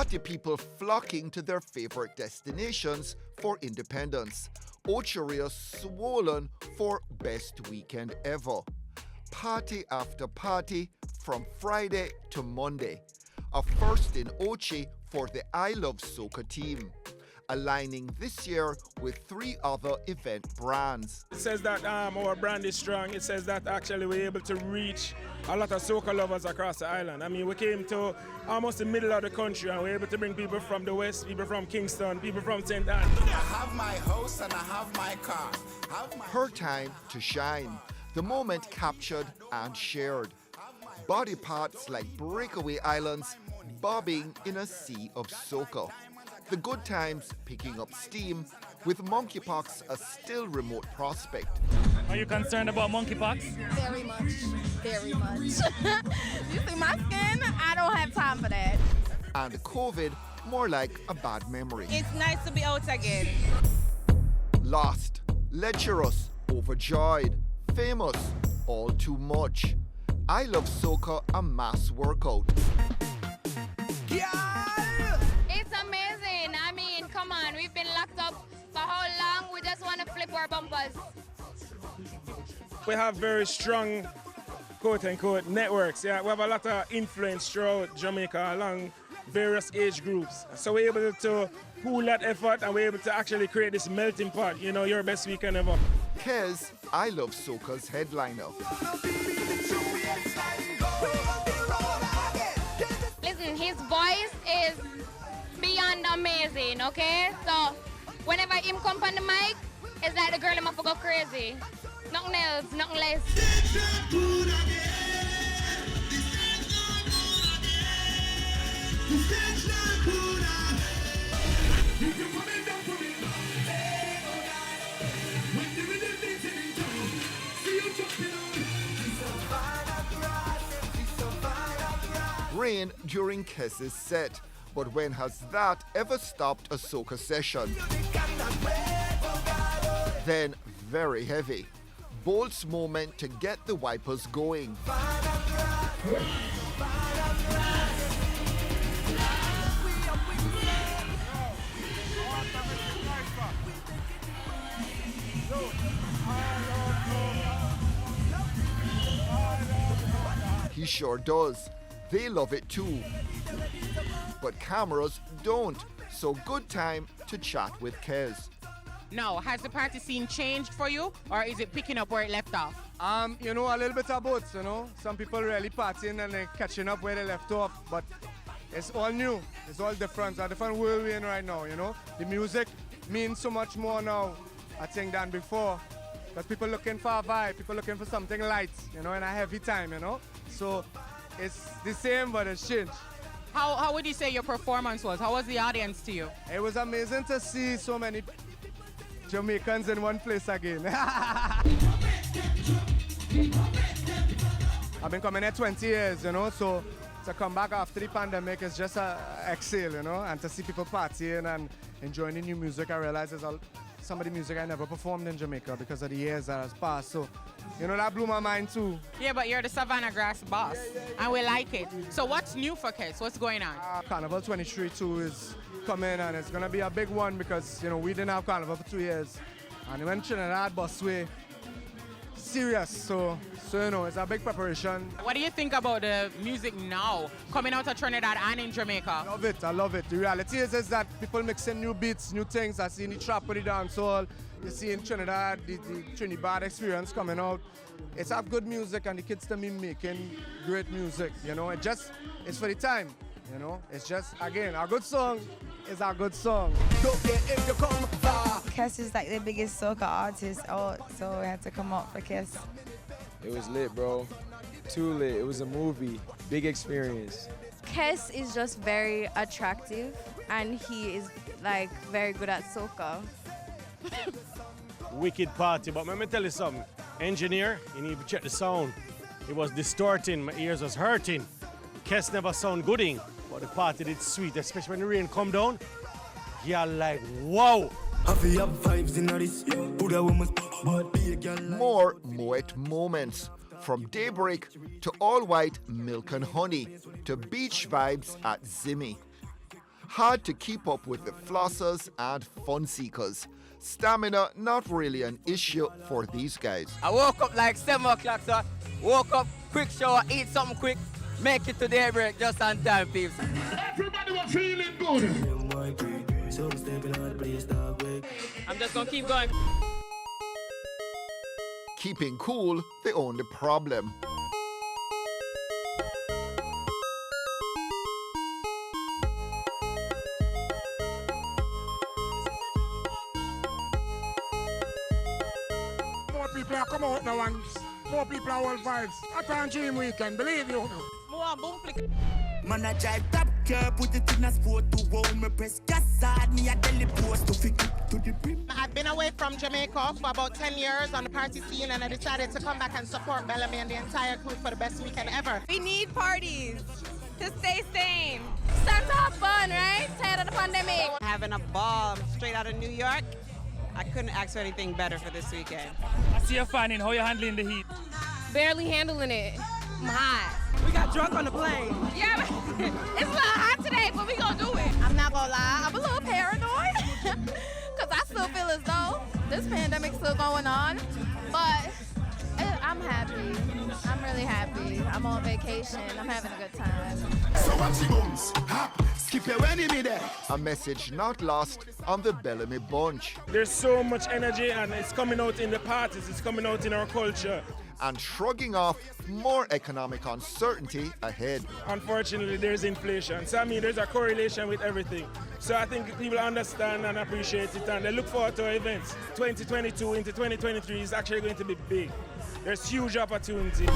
Party people flocking to their favorite destinations for independence. Ocheria swollen for best weekend ever. Party after party from Friday to Monday. A first in Ochi for the I Love Soca team, aligning this year with 3 other event brands. It says that our brand is strong. It says that actually we're able to reach a lot of soca lovers across the island. I mean, we came to almost the middle of the country and we're able to bring people from the west, people from Kingston, people from St. Anne. I have my house and I have my car. Her time to shine. The moment captured and shared. Body parts like breakaway islands bobbing in a sea of soca. The good times picking up steam, with monkeypox a still remote prospect. Are you concerned about monkeypox? Very much, very much. You see my skin? I don't have time for that. And COVID more like a bad memory. It's nice to be out again. Lost, lecherous, overjoyed, famous, all too much. I Love Soca, a mass workout. It's amazing. I mean, come on, we've been locked up for how long? We just want to flip our bumpers. We have very strong, quote-unquote, networks. Yeah, we have a lot of influence throughout Jamaica along various age groups. So we're able to pool that effort and we're able to actually create this melting pot, you know, your best weekend ever. Kez, I Love Soca's headliner. Listen, his voice is beyond amazing, okay? So whenever him come on the mic, it's like the girl him have to go crazy. Nothing else, nothing less. Rain during Kez's set, but when has that ever stopped a soca session? Then very heavy. Bolt's moment to get the wipers going. He sure does. They love it too. But cameras don't, so good time to chat with Kez. Now, has the party scene changed for you, or is it picking up where it left off? You know, a little bit of both, you know. Some people really partying and they're catching up where they left off, but it's all new. It's all different. It's a different world we're in right now, you know. The music means so much more now, I think, than before. Because people looking for a vibe, people looking for something light, you know, in a heavy time, you know. So it's the same, but it's changed. How would you say your performance was? How was the audience to you? It was amazing to see so many Jamaicans in one place again. I've been coming here 20 years, you know, so to come back after the pandemic is just a exhale, you know, and to see people partying and enjoying the new music, I realize there's some of the music I never performed in Jamaica because of the years that has passed. So, you know, that blew my mind too. Yeah, but you're the Savannah Grass boss, and we like it. So what's new for Kez? What's going on? Carnival 23 too is coming, and it's gonna be a big one because, you know, we didn't have Carnival for 2 years, and when Trinidad busway serious, so you know, it's a big preparation. What do you think about the music now coming out of Trinidad and in Jamaica? I love it. The reality is that people mixing new beats, new things. I see in the trap with the dancehall. You see in Trinidad the Trinidad experience coming out. It's have good music, and the kids to me making great music. You know, it's for the time. You know, it's just, again, a good song is a good song. Kez is like the biggest soca artist out, so we had to come out for Kez. It was lit, bro. Too lit. It was a movie. Big experience. Kez is just very attractive, and he is like very good at soca. Wicked party, but let me tell you something. Engineer, you need to check the sound. It was distorting, my ears was hurting. Kez never sound gooding, but the party did sweet, especially when the rain come down. You're like, wow. More Moet moments, from daybreak to all-white milk and honey to beach vibes at Zimmy. Hard to keep up with the flossers and fun seekers. Stamina not really an issue for these guys. I woke up like 7 o'clock, so woke up, quick shower, eat something quick, make it to daybreak just on time, peeps. Everybody was feeling good. I'm just gonna keep going. Keeping cool, the only problem. More people are come out now and more people are all vibes. I can't dream weekend, believe you. More boom flick. Man, I drive top car, put it in a sport to hold me press gas hard, me a daily post to fit it to the brim. I've been away from Jamaica for about 10 years on the party scene, and I decided to come back and support Bellamy and the entire crew for the best weekend ever. We need parties to stay sane. It's time to have fun, right? Tired of the pandemic. Having a ball straight out of New York. I couldn't ask for anything better for this weekend. I see you finding how you're handling the heat. Barely handling it. I'm hot. We got drunk on the plane. Yeah, it's a little hot today, but we gonna do it. I'm not gonna lie, I'm a little paranoid. Because I still feel as though this pandemic's still going on. But I'm happy. I'm really happy. I'm on vacation. I'm having a good time. So watch the booms, hop, skip your enemy there. A message not lost on the Bellamy Bunch. There's so much energy and it's coming out in the parties, it's coming out in our culture. And shrugging off more economic uncertainty ahead. Unfortunately, there's inflation. So I mean, there's a correlation with everything. So I think people understand and appreciate it and they look forward to our events. 2022 into 2023 is actually going to be big. There's huge opportunity.